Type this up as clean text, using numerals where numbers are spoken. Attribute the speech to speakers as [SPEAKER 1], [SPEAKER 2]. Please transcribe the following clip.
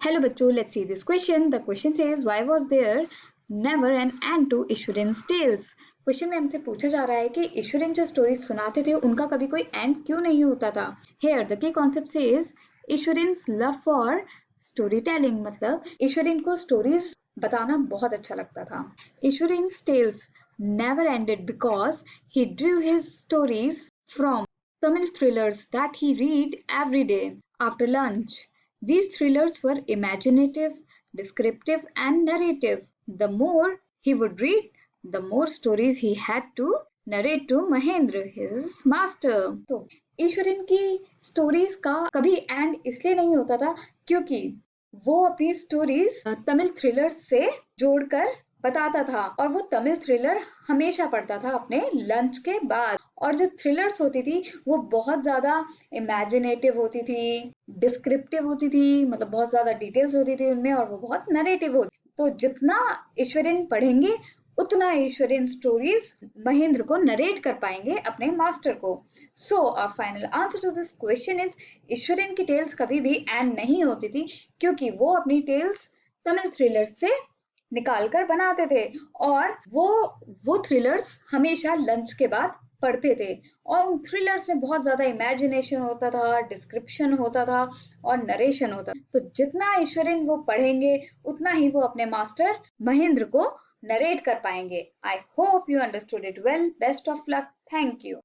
[SPEAKER 1] Hello बच्चों, let's see this question. The question says, why was there never an end to ईश्वरी's tales? Question में हमसे पूछा जा रहा है कि ईश्वरीन जो स्टोरीज सुनाते थे उनका कभी कोई एंड क्यों नहीं होता था. Here the key concept says ईश्वरीन्स love for story telling, मतलब ईश्वरीन को स्टोरीज बताना बहुत अच्छा लगता था. ईश्वरीन्स tales never ended because he drew his stories from Tamil thrillers that he read every day after lunch. These thrillers were imaginative, descriptive, and narrative. The more he would read, the more stories he had to narrate to Mahendra, his master. तो ईश्वरीन की stories का कभी and इसलिए नहीं होता था क्योंकि वो अपनी स्टोरीज तमिल थ्रिलर्स से जोड़कर बताता था और वो तमिल थ्रिलर हमेशा पढ़ता था अपने लंच के बाद. और जो थ्रिलर्स होती थी वो बहुत ज्यादा इमेजिनेटिव होती थी, डिस्क्रिप्टिव होती थी, मतलब बहुत ज्यादा डिटेल्स होती थी उनमें, और वो बहुत नरेटिव होती. तो जितना ईश्वरीन पढ़ेंगे उतना ईश्वरीन स्टोरीज महेंद्र को नरेट कर पाएंगे अपने मास्टर को. So our final answer to this question is ईश्वरीन की टेल्स कभी भी एंड नहीं होती थी क्योंकि वो अपनी टेल्स तमिल थ्रिलर्स से निकाल कर बनाते थे और वो थ्रिलर्स हमेशा लंच के बाद पढ़ते थे. और उन थ्रिलर्स में बहुत ज्यादा इमेजिनेशन होता था, डिस्क्रिप्शन होता था और नरेशन होता था. तो जितना ईश्वरीन वो पढ़ेंगे उतना ही वो अपने मास्टर महेंद्र को नरेट कर पाएंगे. I hope you understood it well. Best of luck. Thank you.